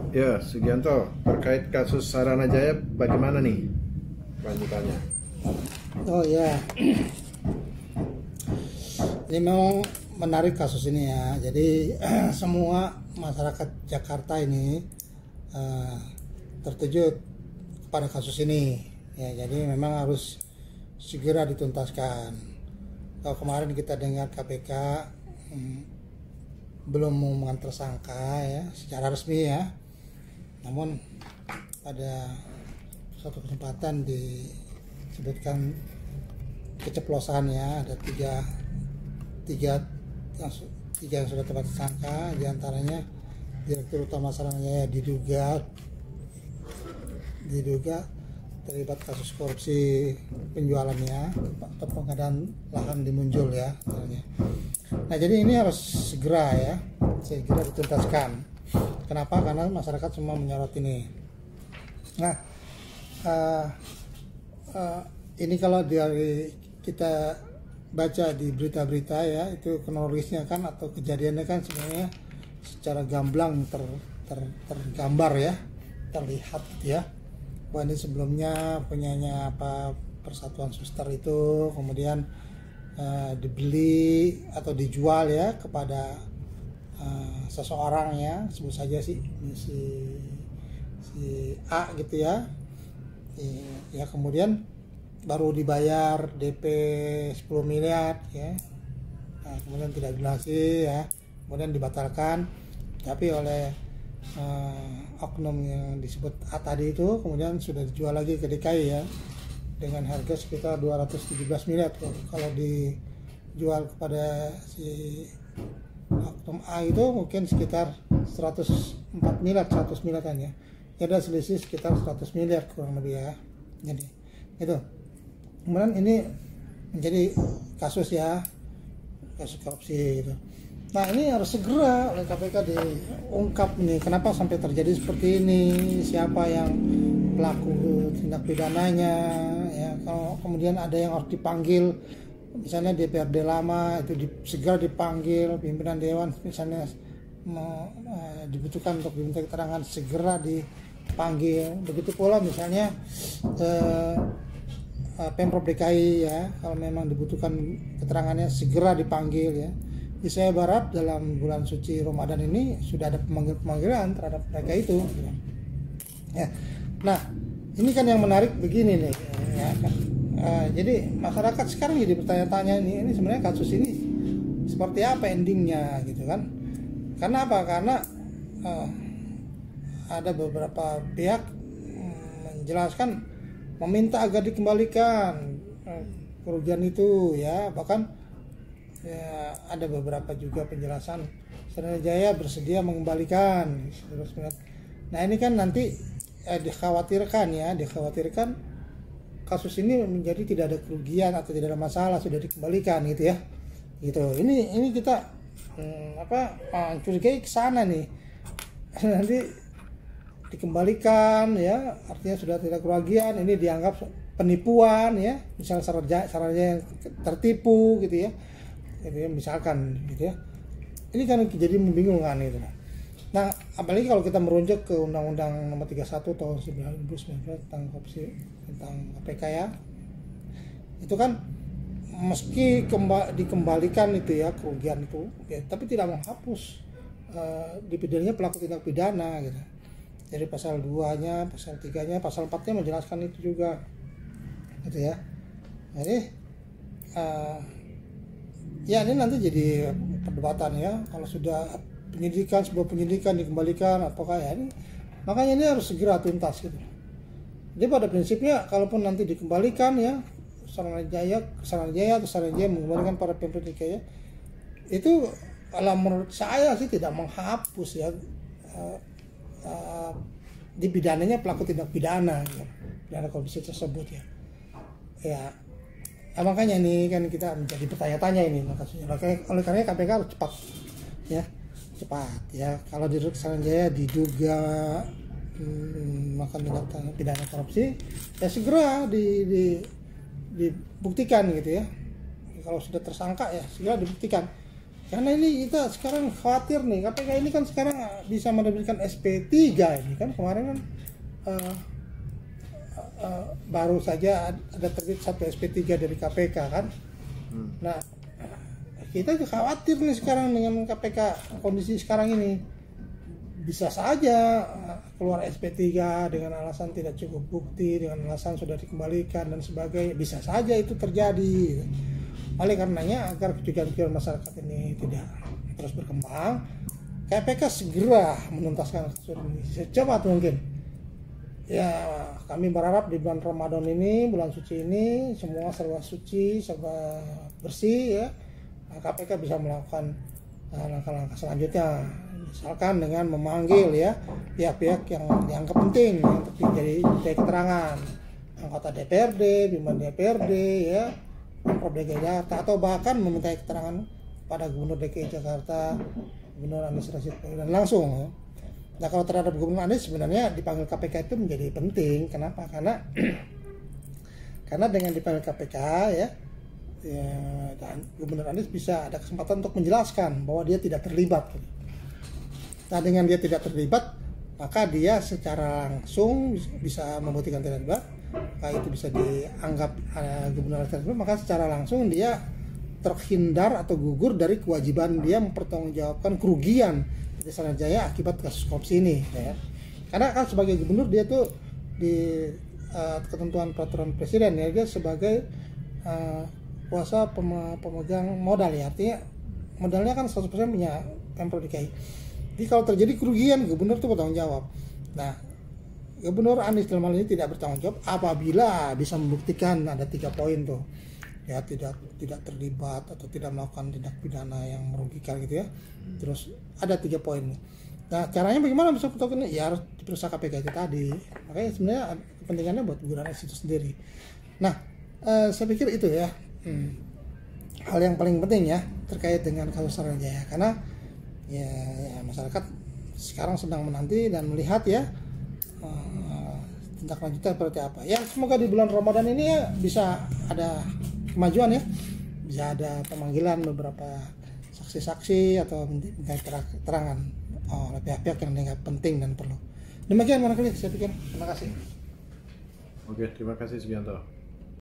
Ya, Sugianto, terkait kasus Saranajaya bagaimana nih lanjutannya? Oh ya, ini memang menarik kasus ini ya. Jadi semua masyarakat Jakarta ini tertuju pada kasus ini. Ya, jadi memang harus segera dituntaskan. Kalau kemarin kita dengar KPK belum mengumumkan tersangka ya secara resmi ya. Namun pada suatu kesempatan disebutkan keceplosannya ada tiga yang sudah terdapat tersangka, diantaranya Direktur Utama Saranajaya diduga terlibat kasus korupsi penjualannya atau pengadaan lahan di Munjul ya. Nah jadi ini harus segera dituntaskan. Kenapa? Karena masyarakat semua menyorot ini. Nah ini kalau dari kita baca di berita-berita ya, itu kronologisnya kan atau kejadiannya kan sebenarnya secara gamblang tergambar ya, terlihat ya. Wah ini sebelumnya punyanya apa Persatuan Suster itu kemudian dibeli atau dijual ya kepada seseorang ya, sebut saja si A gitu ya. Ya kemudian baru dibayar DP 10 miliar ya. Nah, kemudian tidak dilunasi ya, kemudian dibatalkan, tapi oleh oknum yang disebut A tadi itu kemudian sudah dijual lagi ke DKI ya dengan harga sekitar 217 miliar. Kalau dijual kepada si oknum A itu mungkin sekitar 104 miliar, 100 miliar kan ya. Ada selisih sekitar 100 miliar kurang lebih ya. Jadi itu. Kemudian ini menjadi kasus ya, kasus korupsi itu. Nah ini harus segera oleh KPK diungkap nih, kenapa sampai terjadi seperti ini, siapa yang pelaku tindak pidananya ya. Kalau kemudian ada yang harus dipanggil, misalnya DPRD lama itu segera dipanggil, pimpinan dewan misalnya dibutuhkan untuk diminta keterangan segera dipanggil. Begitu pula misalnya Pemprov DKI ya, kalau memang dibutuhkan keterangannya segera dipanggil ya. Jadi saya berharap dalam bulan suci Ramadan ini sudah ada pemanggilan terhadap mereka itu. Ya. Nah, ini kan yang menarik begini nih. Ya, kan? Jadi masyarakat sekarang jadi bertanya-tanya ini sebenarnya kasus ini seperti apa endingnya gitu kan? Karena apa? Karena ada beberapa pihak menjelaskan meminta agar dikembalikan kerugian itu ya, bahkan ya, ada beberapa juga penjelasan Saranajaya bersedia mengembalikan. Nah ini kan nanti dikhawatirkan kasus ini menjadi tidak ada kerugian atau tidak ada masalah, sudah dikembalikan gitu ya, gitu. Ini kita curigai ke sana nih nanti dikembalikan ya, artinya sudah tidak kerugian, ini dianggap penipuan ya, misal Saranajaya yang tertipu gitu ya, misalkan gitu ya. Ini kan jadi membingungkan gitu. Nah apalagi kalau kita merujuk ke Undang-Undang Nomor 31 tahun 1999 tentang korupsi, tentang KPK ya, itu kan meski dikembalikan itu ya kerugian itu ya, tapi tidak menghapus dipidananya pelaku tindak pidana gitu. Jadi pasal 2-nya, pasal 3-nya, pasal 4-nya menjelaskan itu juga gitu ya. Jadi ya ini nanti jadi perdebatan ya, kalau sudah sebuah penyidikan dikembalikan apakah ya ini, makanya ini harus segera tuntas gitu. Jadi pada prinsipnya kalaupun nanti dikembalikan ya Saranajaya atau Saranajaya mengembalikan para Pemprov DKI ya, itu kalau menurut saya sih tidak menghapus ya dipidananya pelaku tindak pidana ya, pidana korupsi tersebut ya. Ya makanya ini kan kita menjadi bertanya-tanya ini kasusnya. Oleh karena KPK harus cepat ya. Kalau di Saranajaya diduga melakukan tindak pidana korupsi ya segera dibuktikan gitu ya. Kalau sudah tersangka ya segera dibuktikan. Karena ini kita sekarang khawatir nih, KPK ini kan sekarang bisa menerbitkan SP3 ini kan, kemarin kan baru saja ada terbit satu SP3 dari KPK kan. Nah, kita khawatir nih sekarang dengan KPK kondisi sekarang ini. Bisa saja keluar SP3 dengan alasan tidak cukup bukti, dengan alasan sudah dikembalikan dan sebagainya. Bisa saja itu terjadi. Oleh karenanya agar kecurigaan masyarakat ini tidak terus berkembang, KPK segera menuntaskan kasus ini secepat mungkin. Ya, kami berharap di bulan Ramadan ini, bulan suci ini, semua serba suci, serba bersih ya. KPK bisa melakukan langkah-langkah selanjutnya, misalkan dengan memanggil ya pihak-pihak yang dianggap penting untuk dimintai keterangan, anggota DPRD, pimpinan DPRD ya, Pemprov DKI Jakarta, atau bahkan meminta keterangan pada Gubernur DKI Jakarta, Gubernur Anies Rashid Baswedan langsung ya. Nah, kalau terhadap Gubernur Anies sebenarnya dipanggil KPK itu menjadi penting. Kenapa? Karena dengan dipanggil KPK ya, dan Gubernur Anies bisa ada kesempatan untuk menjelaskan bahwa dia tidak terlibat. Nah, dengan dia tidak terlibat, maka dia secara langsung bisa membuktikan tidak terlibat. Maka itu bisa dianggap Gubernur Anies terlibat, maka secara langsung dia terhindar atau gugur dari kewajiban dia mempertanggungjawabkan kerugian Jasa Jaya akibat kasus korupsi ini ya. Karena kan sebagai gubernur dia tuh di ketentuan peraturan presiden ya, dia sebagai kuasa pemegang modal ya, artinya modalnya kan 100% punya Pemprov DKI. Jadi kalau terjadi kerugian, gubernur itu bertanggung jawab. Nah, Gubernur Anies dalam hal ini tidak bertanggung jawab apabila bisa membuktikan ada 3 poin tuh ya, tidak terlibat atau tidak melakukan tindak pidana yang merugikan gitu ya. Terus ada 3 poin. Nah, caranya bagaimana bisa membuktikan? Ya harus diperiksa KPK itu tadi. Makanya sebenarnya kepentingannya buat Gubernur Anies itu sendiri. Nah, saya pikir itu ya hal yang paling penting ya terkait dengan kasus Saranajaya, karena ya masyarakat sekarang sedang menanti dan melihat ya tindak lanjutnya seperti apa. Ya semoga di bulan Ramadan ini ya bisa ada kemajuan ya, bisa ada pemanggilan beberapa saksi-saksi atau minta keterangan oleh pihak-pihak yang dianggap penting dan perlu. Demikian barangkali saya pikir. Terima kasih. Oke, terima kasih Sugianto.